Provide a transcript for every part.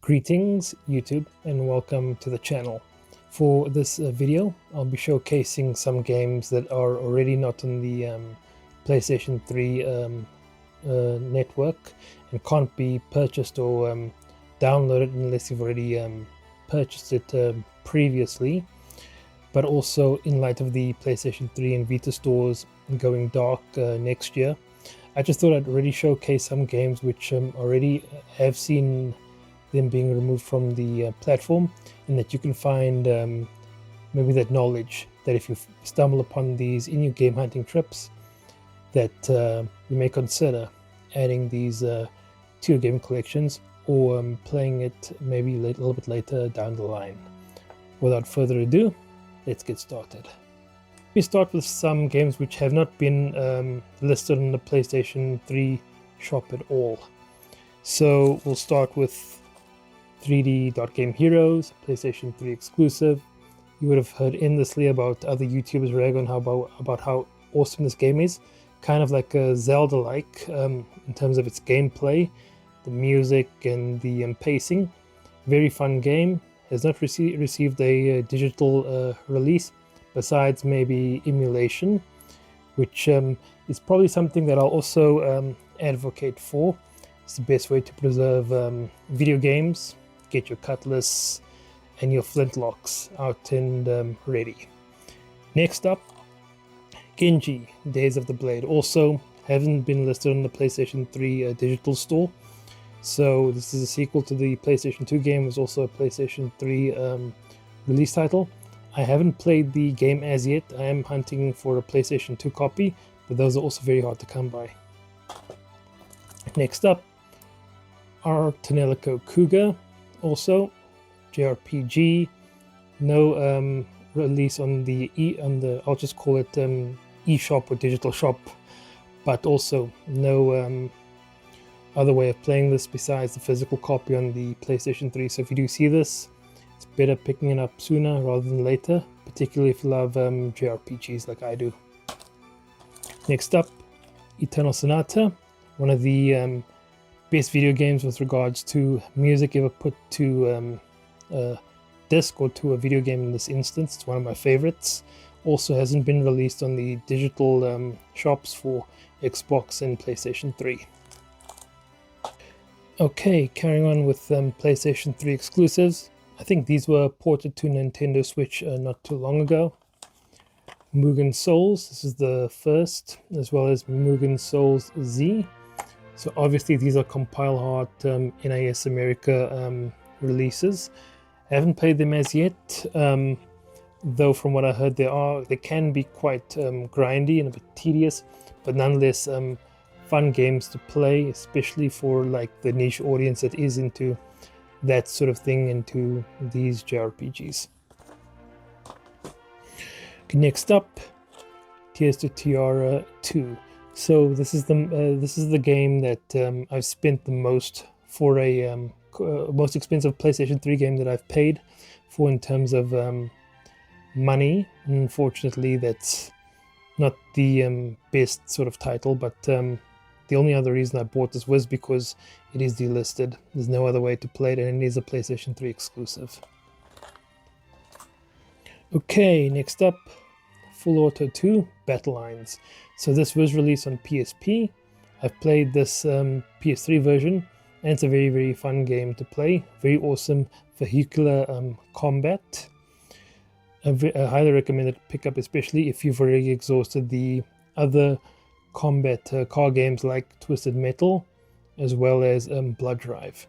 Greetings YouTube and welcome to the channel. For this video I'll be showcasing some games that are already not on the PlayStation 3 network and can't be purchased or downloaded unless you've already purchased it previously, but also in light of the PlayStation 3 and Vita stores going dark next year, I just thought I'd already showcase some games which already have seen them being removed from the platform, and that you can find maybe that knowledge that if you stumble upon these in your game hunting trips, that you may consider adding these to your game collections or playing it maybe a little bit later down the line. Without further ado, let's get started. We start with some games which have not been listed on the PlayStation 3 shop at all. So we'll start with 3D Dot Game Heroes, PlayStation 3 exclusive. You would have heard endlessly about other YouTubers rag on about how awesome this game is. Kind of like a Zelda-like in terms of its gameplay, the music and the pacing. Very fun game. Has not received a digital release, besides maybe emulation, which is probably something that I'll also advocate for. It's the best way to preserve video games. Get your cutlass and your flintlocks out and ready. Next up, Genji, Days of the Blade. Also hasn't been listed on the PlayStation 3 digital store. So this is a sequel to the PlayStation 2 game. It's also a PlayStation 3 release title. I haven't played the game as yet. I am hunting for a PlayStation 2 copy, but those are also very hard to come by. Next up, Artanelico Cougar. Also JRPG, no release on the I'll just call it eShop or digital shop, but also no other way of playing this besides the physical copy on the PlayStation 3. So if you do see this, it's better picking it up sooner rather than later, particularly if you love JRPGs like I do. Next up, Eternal Sonata, one of the best video games with regards to music ever put to a disc or to a video game in this instance. It's one of my favorites. Also hasn't been released on the digital shops for Xbox and PlayStation 3. Okay, carrying on with PlayStation 3 exclusives. I think these were ported to Nintendo Switch not too long ago. Mugen Souls, this is the first, as well as Mugen Souls Z. So obviously these are compile art NIS America releases. I haven't played them as yet, though from what I heard they can be quite grindy and a bit tedious, but nonetheless fun games to play, especially for like the niche audience that is into that sort of thing, into these JRPGs. Okay, next up, Tears to Tiara 2. So this is the game that I've spent the most for a most expensive PlayStation 3 game that I've paid for in terms of money. Unfortunately, that's not the best sort of title, but the only other reason I bought this was because it is delisted. There's no other way to play it, and it is a PlayStation 3 exclusive. Okay, next up, Full Auto 2 Battle Lines. So this was released on PSP. I've played this PS3 version, and it's a very, very fun game to play. Very awesome vehicular combat. I highly recommend it to pick up, especially if you've already exhausted the other combat car games like Twisted Metal, as well as Blood Drive.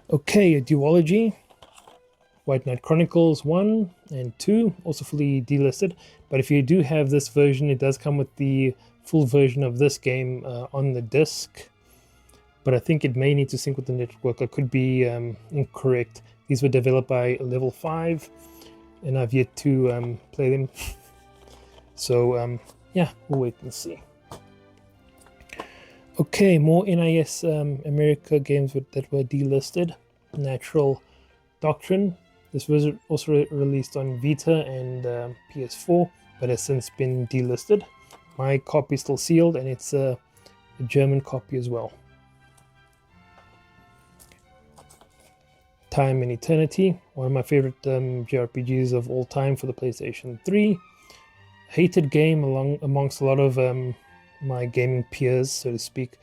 Okay, a duology. White Knight Chronicles 1 and 2, also fully delisted. But if you do have this version, it does come with the full version of this game on the disc. But I think it may need to sync with the network. I could be incorrect. These were developed by Level 5, and I've yet to play them. So yeah, we'll wait and see. Okay, more NIS America games that were delisted. Natural Doctrine. This was also released on Vita and PS4, but has since been delisted. My copy is still sealed, and it's a German copy as well. Time and Eternity, one of my favorite JRPGs of all time for the PlayStation 3. Hated game amongst a lot of my gaming peers, so to speak,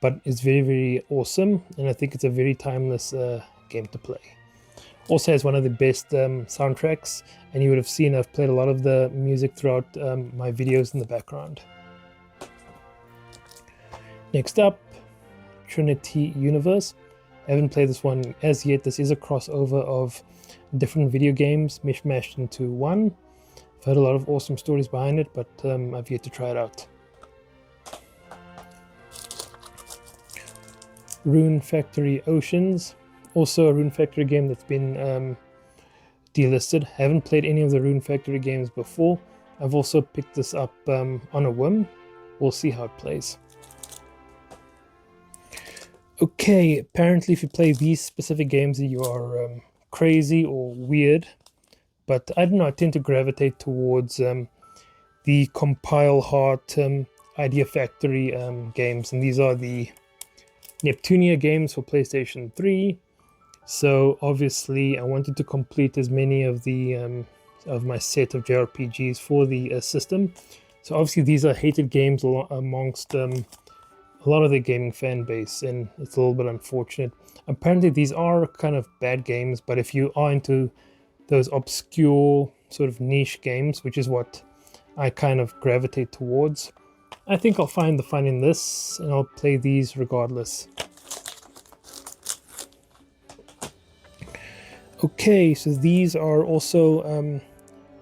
but it's very, very awesome, and I think it's a very timeless game to play. Also has one of the best soundtracks, and you would have seen I've played a lot of the music throughout my videos in the background. Next up, Trinity Universe. I haven't played this one as yet. This is a crossover of different video games mishmashed into one. I've heard a lot of awesome stories behind it, but I've yet to try it out. Rune Factory Oceans, also a Rune Factory game that's been delisted. I haven't played any of the Rune Factory games before. I've also picked this up on a whim. We'll see how it plays. Okay, apparently if you play these specific games you are crazy or weird, but I don't know, I tend to gravitate towards the Compile Heart Idea Factory games, and these are the Neptunia games for PlayStation 3. So obviously I wanted to complete as many of the of my set of JRPGs for the system. So obviously these are hated games amongst a lot of the gaming fan base, and it's a little bit unfortunate. Apparently these are kind of bad games, but if you are into those obscure sort of niche games, which is what I kind of gravitate towards, I think I'll find the fun in this, and I'll play these regardless. Okay, so these are also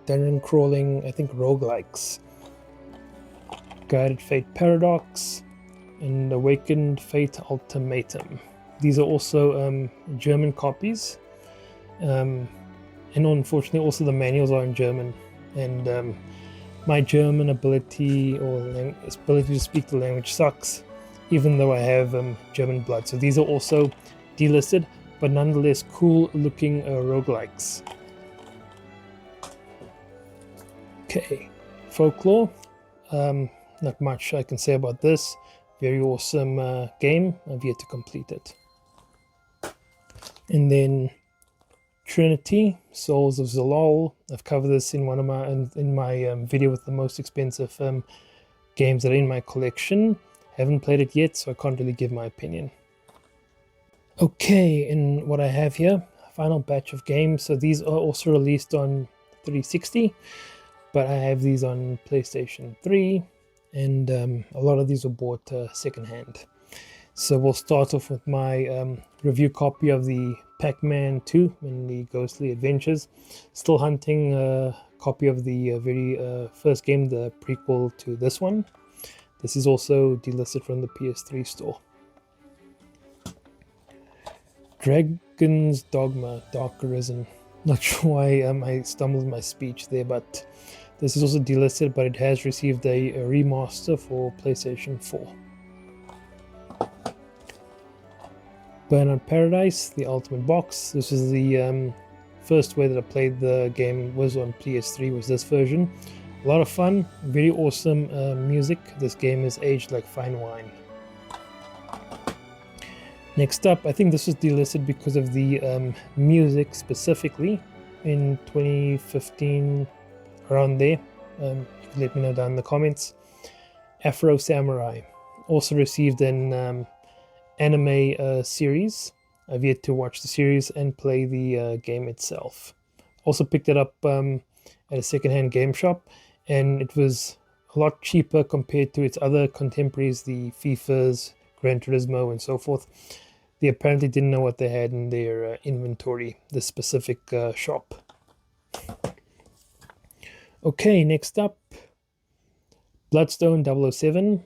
dungeon crawling, I think, roguelikes. Guided Fate Paradox and Awakened Fate Ultimatum. These are also German copies, and unfortunately also the manuals are in German, and my German ability or ability to speak the language sucks, even though I have German blood. So these are also delisted, but nonetheless cool looking roguelikes. Okay, Folklore, not much I can say about this. Very awesome game. I've yet to complete it. And then Trinity, Souls of Zalal. I've covered this in one of my video with the most expensive games that are in my collection. Haven't played it yet, so I can't really give my opinion. Okay, and what I have here, final batch of games. So these are also released on 360, but I have these on PlayStation 3. And a lot of these were bought secondhand. So we'll start off with my review copy of the Pac-Man 2 and the Ghostly Adventures. Still hunting a copy of the very first game, the prequel to this one. This is also delisted from the PS3 store. Dragon's Dogma, Dark Arisen. Not sure why I stumbled in my speech there, but this is also delisted, but it has received a remaster for PlayStation 4. Burnout Paradise, the Ultimate Box. This is the first way that I played the game, was on PS3, was this version. A lot of fun, very awesome music. This game is aged like fine wine. Next up, I think this was delisted because of the music specifically in 2015. Around there, let me know down in the comments. Afro Samurai also received an anime series. I've yet to watch the series and play the game itself. Also picked it up at a secondhand game shop, and it was a lot cheaper compared to its other contemporaries, the FIFAs, Gran Turismo, and so forth. They apparently didn't know what they had in their inventory, this specific shop. Okay, next up, Bloodstone 007.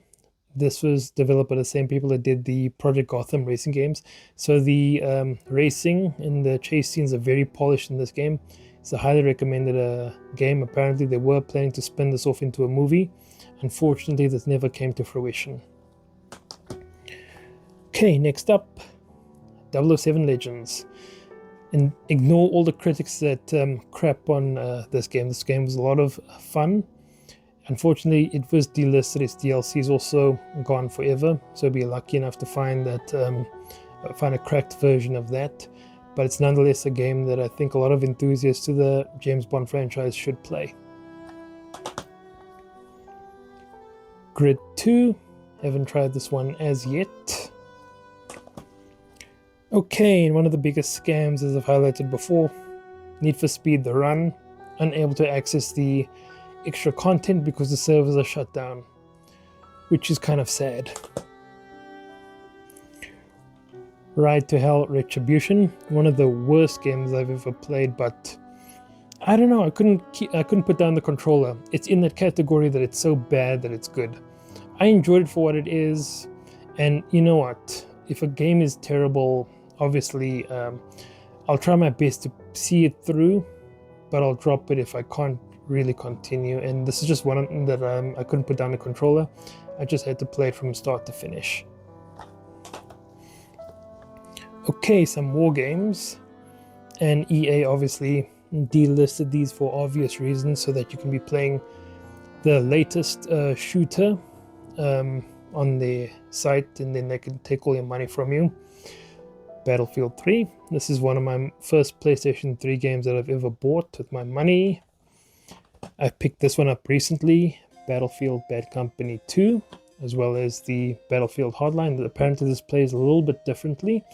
This was developed by the same people that did the Project Gotham racing games. So the racing and the chase scenes are very polished in this game. It's a highly recommended game. Apparently they were planning to spin this off into a movie. Unfortunately, this never came to fruition. Okay, next up, 007 Legends. And ignore all the critics that crap on this game. This game was a lot of fun. Unfortunately, it was delisted. Its DLC is also gone forever, so be lucky enough to find that find a cracked version of that. But it's nonetheless a game that I think a lot of enthusiasts to the James Bond franchise should play. Grid 2, haven't tried this one as yet. Okay, and one of the biggest scams, as I've highlighted before, Need for Speed The Run, unable to access the extra content because the servers are shut down, which is kind of sad. Ride to Hell Retribution, one of the worst games I've ever played, but I don't know, I couldn't put down the controller. It's in that category that it's so bad that it's good. I enjoyed it for what it is, and you know what? If a game is terrible, obviously I'll try my best to see it through, but I'll drop it if I can't really continue. And this is just one that I couldn't put down the controller. I just had to play it from start to finish. Okay, some war games, and EA obviously delisted these for obvious reasons so that you can be playing the latest shooter on their site, and then they can take all your money from you. Battlefield 3. This is one of my first PlayStation 3 games that I've ever bought with my money. I picked this one up recently. Battlefield Bad Company 2, as well as the Battlefield Hotline. Apparently this plays a little bit differently,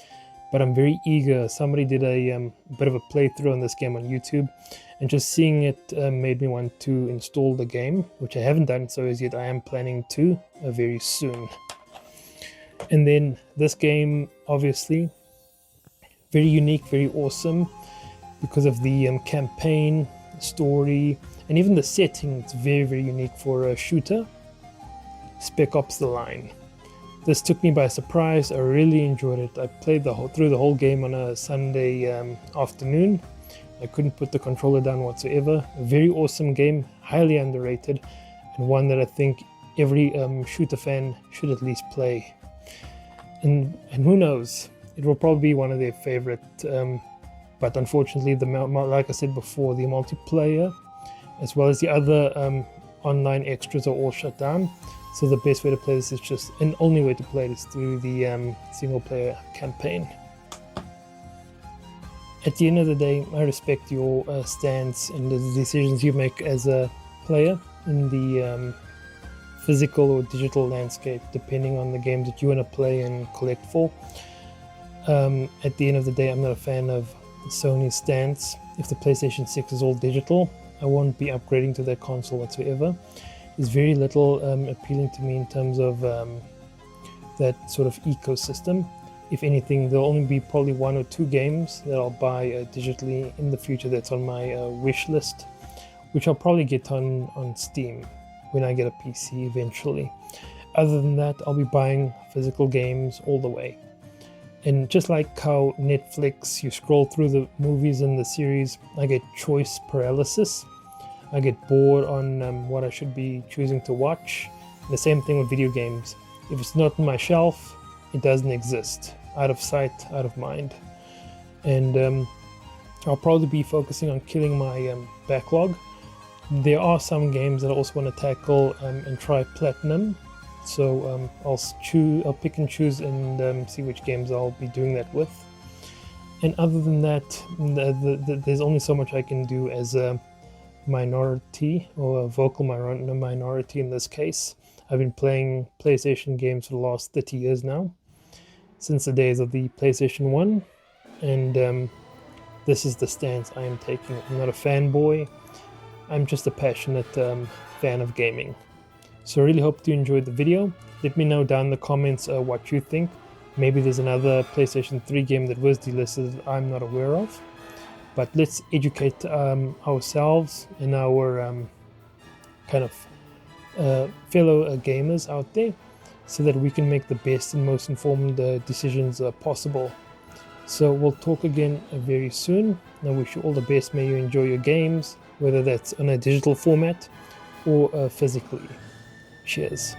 but I'm very eager. Somebody did a bit of a playthrough on this game on YouTube, and just seeing it made me want to install the game, which I haven't done so as yet. I am planning to very soon. And then this game, obviously, very unique, very awesome because of the campaign, story, and even the setting. It's very, very unique for a shooter. Spec Ops: The Line. This took me by surprise. I really enjoyed it. I played through the whole game on a Sunday afternoon. I couldn't put the controller down whatsoever. A very awesome game, highly underrated, and one that I think every shooter fan should at least play. And who knows, it will probably be one of their favorite. But unfortunately, like I said before, the multiplayer as well as the other online extras are all shut down. So the best way to play this is just, and only way to play it is through the single player campaign. At the end of the day, I respect your stance and the decisions you make as a player in the physical or digital landscape, depending on the games that you want to play and collect for. At the end of the day, I'm not a fan of Sony's stance. If the PlayStation 6 is all digital, I won't be upgrading to that console whatsoever. There's very little appealing to me in terms of that sort of ecosystem. If anything, there'll only be probably 1 or 2 games that I'll buy digitally in the future that's on my wish list, which I'll probably get on Steam when I get a PC eventually. Other than that, I'll be buying physical games all the way. And just like how Netflix, you scroll through the movies and the series, I get choice paralysis. I get bored on what I should be choosing to watch. The same thing with video games. If it's not on my shelf, it doesn't exist. Out of sight, out of mind. And I'll probably be focusing on killing my backlog. There are some games that I also want to tackle and try platinum. So I'll pick and choose and see which games I'll be doing that with. And other than that, there's only so much I can do as a minority, or a vocal minority in this case. I've been playing PlayStation games for the last 30 years now, since the days of the PlayStation 1, and this is the stance I am taking. I'm not a fanboy, I'm just a passionate fan of gaming. So I really hope you enjoyed the video. Let me know down in the comments what you think. Maybe there's another PlayStation 3 game that was delisted that I'm not aware of. But let's educate ourselves and our kind of fellow gamers out there, so that we can make the best and most informed decisions possible. So we'll talk again very soon. I wish you all the best. May you enjoy your games, whether that's on a digital format or physically. Cheers.